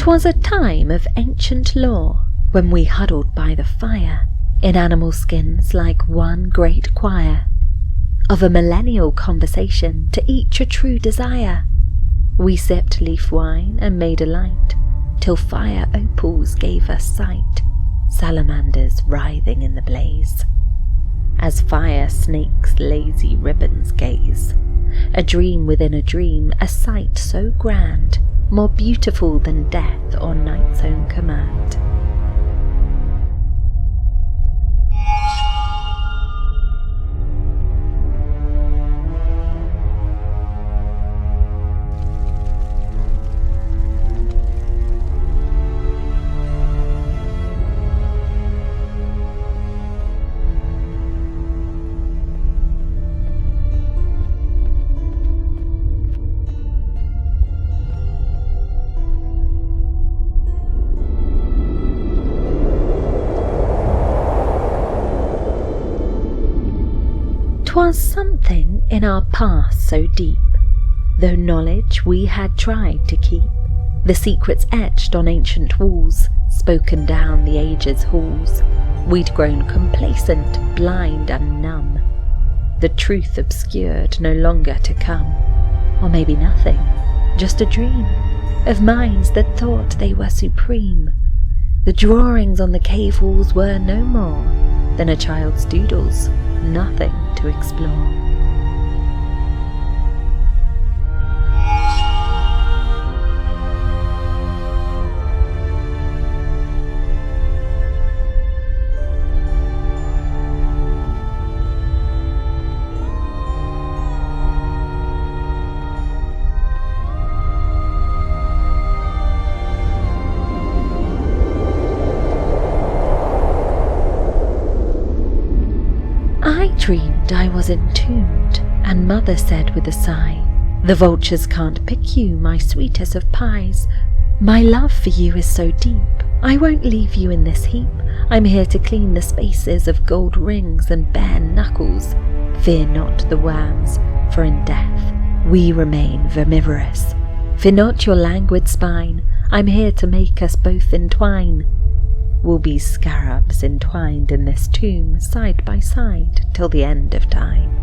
'Twas a time of ancient lore, when we huddled by the fire, in animal skins like one great choir, of a millennial conversation to each a true desire. We sipped leaf wine and made a light, till fire opals gave us sight, salamanders writhing in the blaze. As fire snakes lazy ribbons gaze, a dream within a dream, a sight so grand, more beautiful than death or night's own command. "'Twas something in our past so deep, though knowledge we had tried to keep, the secrets etched on ancient walls, spoken down the ages' halls. We'd grown complacent, blind and numb, the truth obscured, no longer to come. Or maybe nothing, just a dream, of minds that thought they were supreme. The drawings on the cave walls were no more than a child's doodles, nothing to explore. I dreamed I was entombed, and Mother said with a sigh, "The vultures can't pick you, my sweetest of pies. My love for you is so deep, I won't leave you in this heap. I'm here to clean the spaces of gold rings and bare knuckles. Fear not the worms, for in death we remain vermivorous. Fear not your languid spine, I'm here to make us both entwine. We'll be scarabs entwined in this tomb, side by side, till the end of time."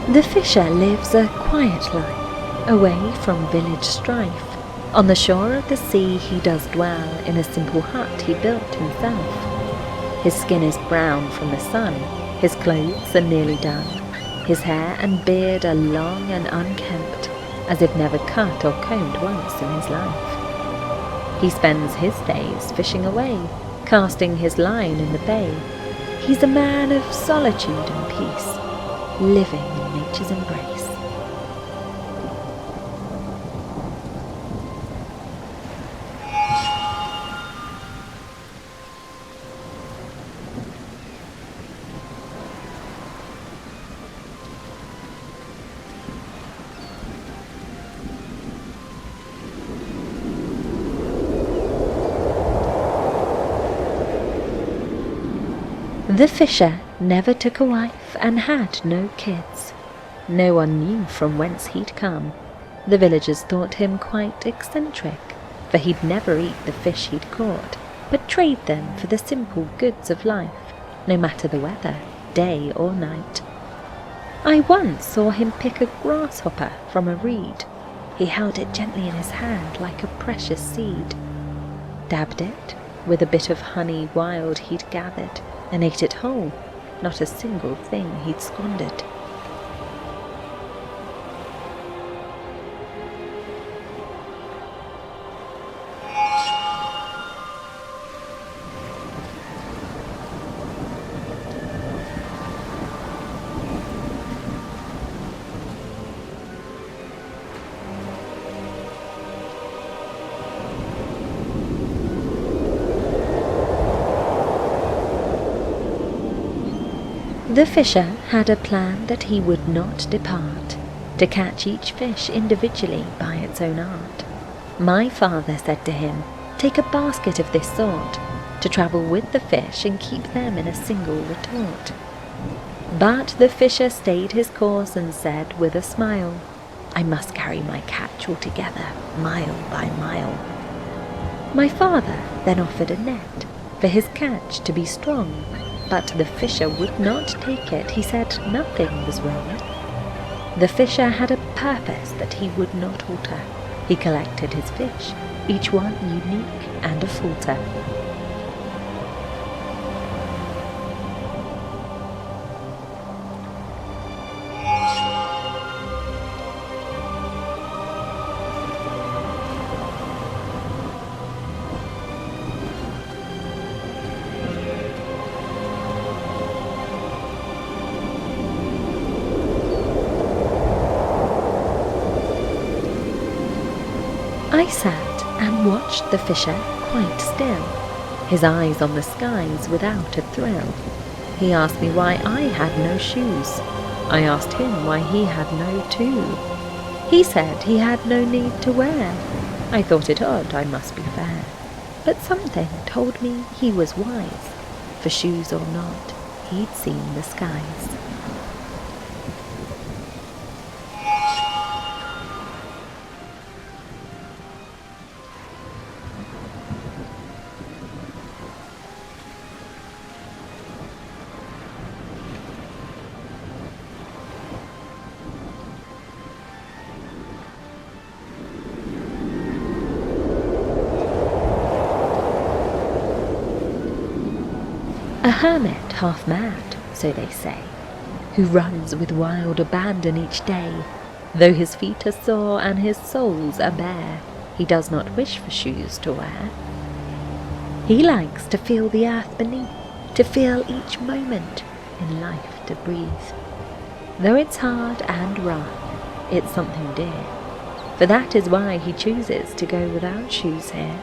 The fisher lives a quiet life, away from village strife. On the shore of the sea he does dwell, in a simple hut he built himself. His skin is brown from the sun, his clothes are nearly done. His hair and beard are long and unkempt, as if never cut or combed once in his life. He spends his days fishing away, casting his line in the bay. He's a man of solitude and peace, living in nature's embrace. The fisher never took a wife and had no kids. No one knew from whence he'd come. The villagers thought him quite eccentric, for he'd never eat the fish he'd caught, but trade them for the simple goods of life, no matter the weather, day or night. I once saw him pick a grasshopper from a reed. He held it gently in his hand like a precious seed, dabbed it with a bit of honey wild he'd gathered, and ate it whole, not a single thing he'd squandered. The fisher had a plan that he would not depart, to catch each fish individually by its own art. My father said to him, "Take a basket of this sort, to travel with the fish and keep them in a single retort." But the fisher stayed his course and said with a smile, "I must carry my catch altogether, mile by mile." My father then offered a net, for his catch to be strong, but the fisher would not take it. He said nothing was wrong. The fisher had a purpose that he would not alter. He collected his fish, each one unique and a falter. I sat and watched the fisher quite still, his eyes on the skies without a thrill. He asked me why I had no shoes. I asked him why he had no too. He said he had no need to wear. I thought it odd, I must be fair, but something told me he was wise, for shoes or not, he'd seen the skies. A hermit half mad, so they say, who runs with wild abandon each day. Though his feet are sore and his soles are bare, he does not wish for shoes to wear. He likes to feel the earth beneath, to feel each moment in life to breathe. Though it's hard and rough, it's something dear, for that is why he chooses to go without shoes here.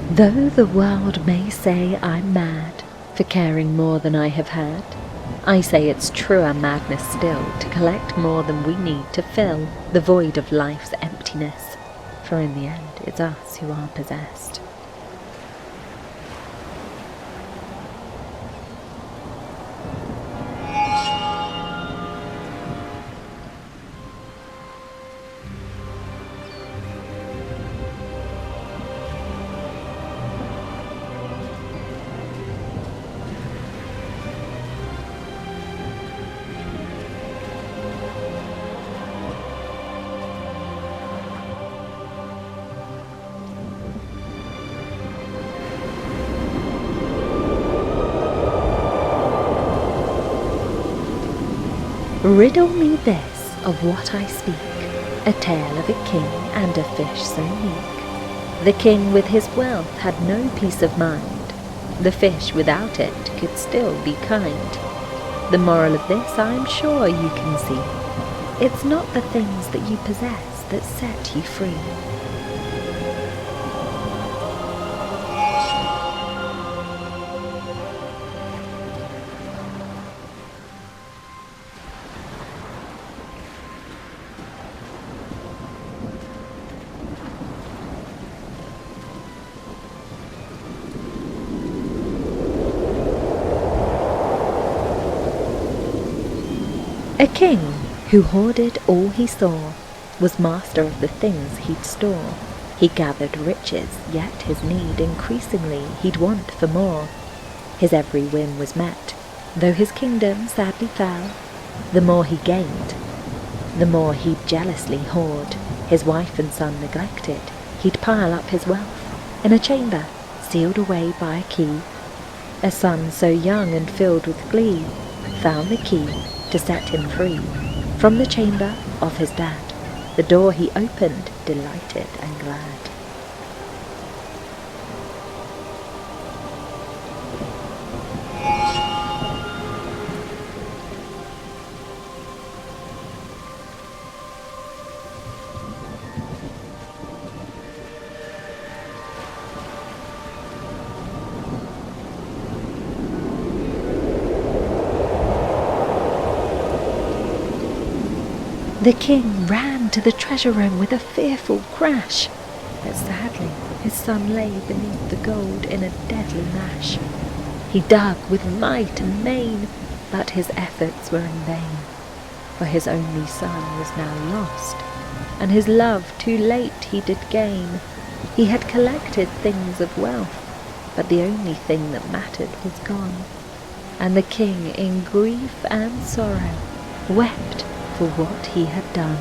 Though the world may say I'm mad for caring more than I have had, I say it's truer madness still to collect more than we need to fill the void of life's emptiness, for in the end it's us who are possessed. Riddle me this of what I speak, a tale of a king and a fish so meek. The king with his wealth had no peace of mind, the fish without it could still be kind. The moral of this I'm sure you can see, It's not the things that you possess that set you free. A king who hoarded all he saw was master of the things he'd store. He gathered riches, yet his need increasingly he'd want for more. His every whim was met, though his kingdom sadly fell. The more he gained, the more he'd jealously hoard. His wife and son neglected, he'd pile up his wealth in a chamber sealed away by a key. A son so young and filled with glee found the key to set him free from the chamber of his dad. The door he opened, delighted and glad. The king ran to the treasure room with a fearful crash, but sadly his son lay beneath the gold in a deadly mash. He dug with might and main, but his efforts were in vain, for his only son was now lost, and his love too late he did gain. He had collected things of wealth, but the only thing that mattered was gone, and the king in grief and sorrow wept for what he had done.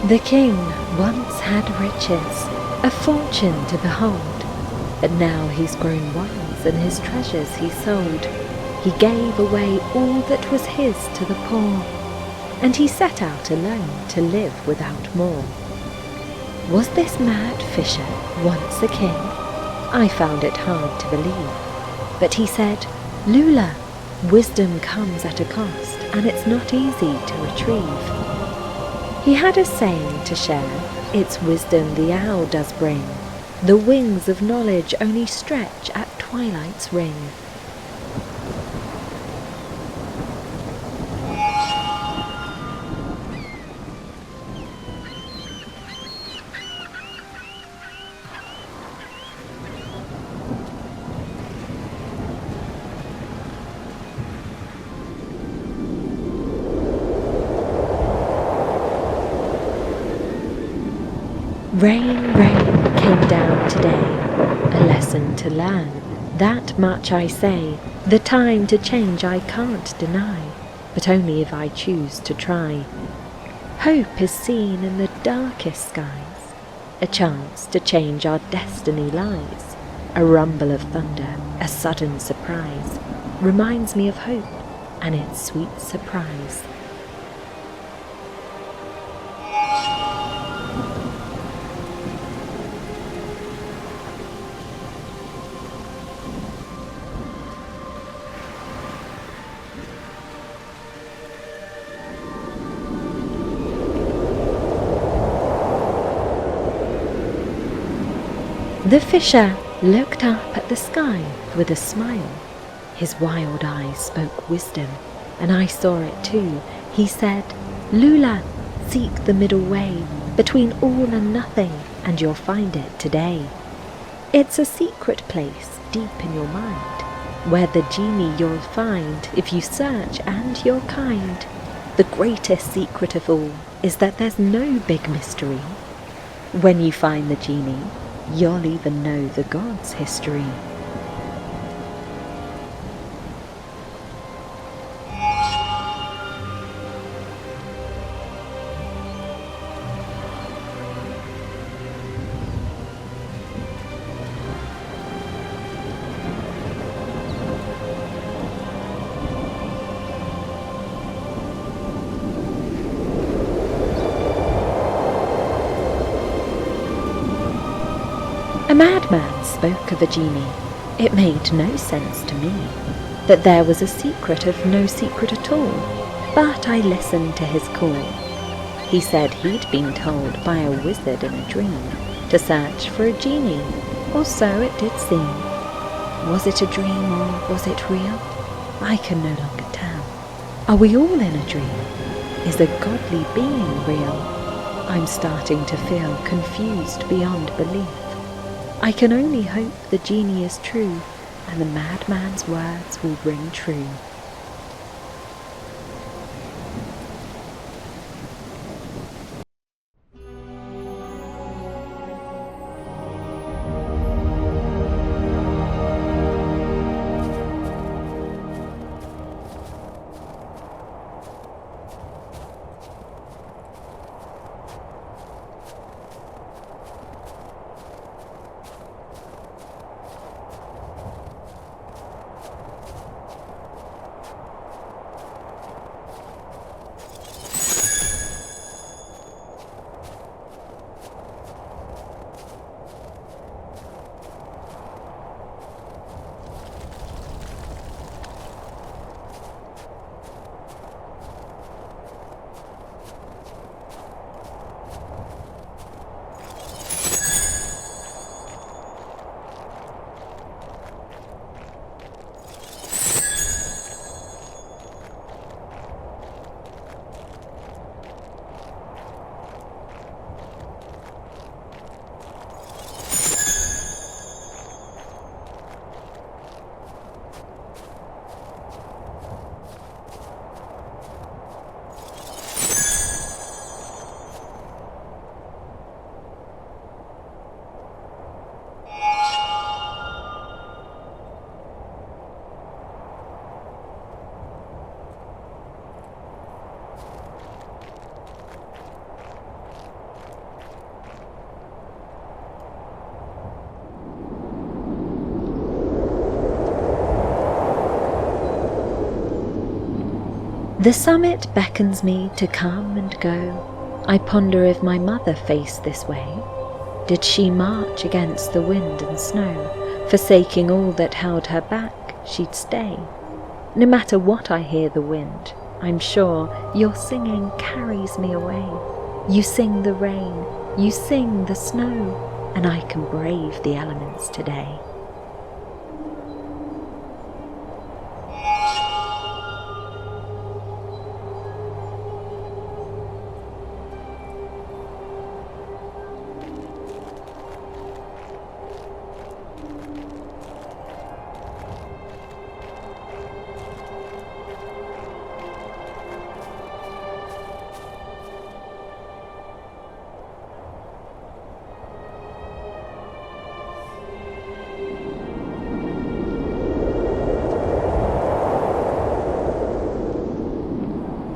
The king once had riches, a fortune to behold, but now he's grown wise and his treasures he sold. He gave away all that was his to the poor, and he set out alone to live without more. Was this mad fisher once a king? I found it hard to believe, but he said, "Lula, wisdom comes at a cost, and it's not easy to retrieve." He had a saying to share, "It's wisdom the owl does bring. The wings of knowledge only stretch at twilight's ring." Rain, rain came down today, a lesson to learn, that much I say. The time to change I can't deny, but only if I choose to try. Hope is seen in the darkest skies, a chance to change our destiny lies. A rumble of thunder, a sudden surprise, reminds me of hope and its sweet surprise. The fisher looked up at the sky with a smile. His wild eyes spoke wisdom, and I saw it too. He said, "Lula, seek the middle way between all and nothing, and you'll find it today. It's a secret place deep in your mind, where the genie you'll find if you search and you're kind. The greatest secret of all is that there's no big mystery. When you find the genie, you'll even know the gods' history." madman spoke of a genie. It made no sense to me that there was a secret of no secret at all, but I listened to his call. He said he'd been told by a wizard in a dream to search for a genie, or so it did seem. Was it a dream or was it real? I can no longer tell. Are we all in a dream? Is a godly being real? I'm starting to feel confused beyond belief. I can only hope the genie is true and the madman's words will ring true. The summit beckons me to come and go. I ponder if my mother faced this way. Did she march against the wind and snow? Forsaking all that held her back, she'd stay. No matter what I hear the wind, I'm sure your singing carries me away. You sing the rain, you sing the snow, and I can brave the elements today.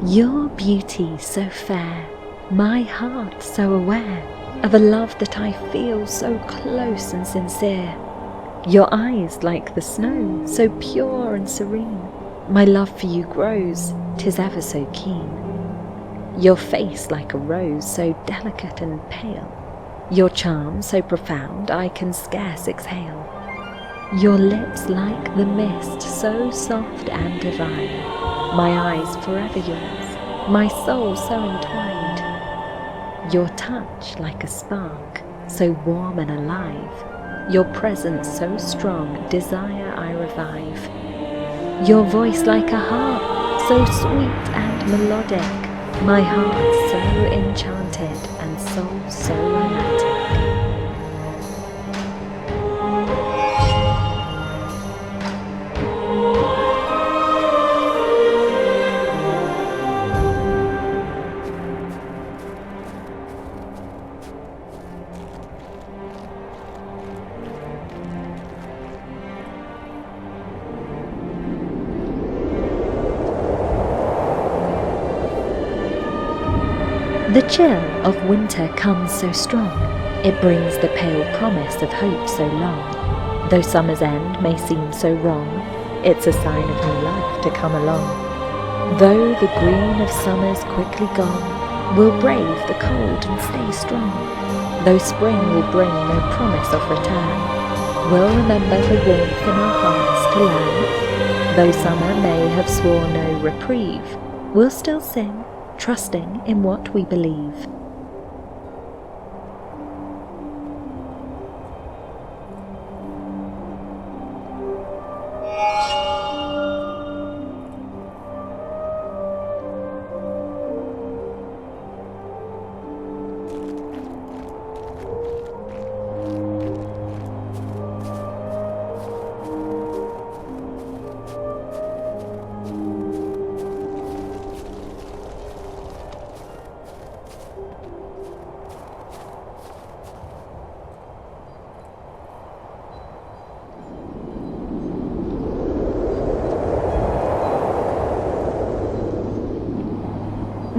Your beauty so fair, my heart so aware of a love that I feel so close and sincere. Your eyes like the snow, so pure and serene, my love for you grows, 'tis ever so keen. Your face like a rose, so delicate and pale, your charm so profound I can scarce exhale. Your lips like the mist, so soft and divine, my eyes forever yours, my soul so entwined. Your touch like a spark, so warm and alive, your presence so strong, desire I revive. Your voice like a harp, so sweet and melodic, my heart so enchanted and soul so romantic. The chill of winter comes so strong, it brings the pale promise of hope so long. Though summer's end may seem so wrong, it's a sign of new life to come along. Though the green of summer's quickly gone, We'll brave the cold and stay strong, though spring will bring no promise of return. We'll remember the warmth in our hearts to learn. Though summer may have sworn no reprieve, we'll still sing, trusting in what we believe.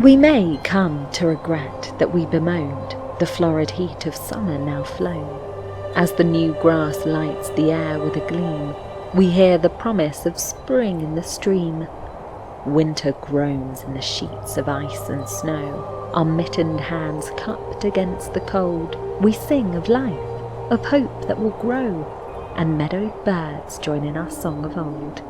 We may come to regret that we bemoaned the florid heat of summer now flown. As the new grass lights the air with a gleam, we hear the promise of spring in the stream. Winter groans in the sheets of ice and snow, our mittened hands cupped against the cold. We sing of life, of hope that will grow, and meadow birds join in our song of old.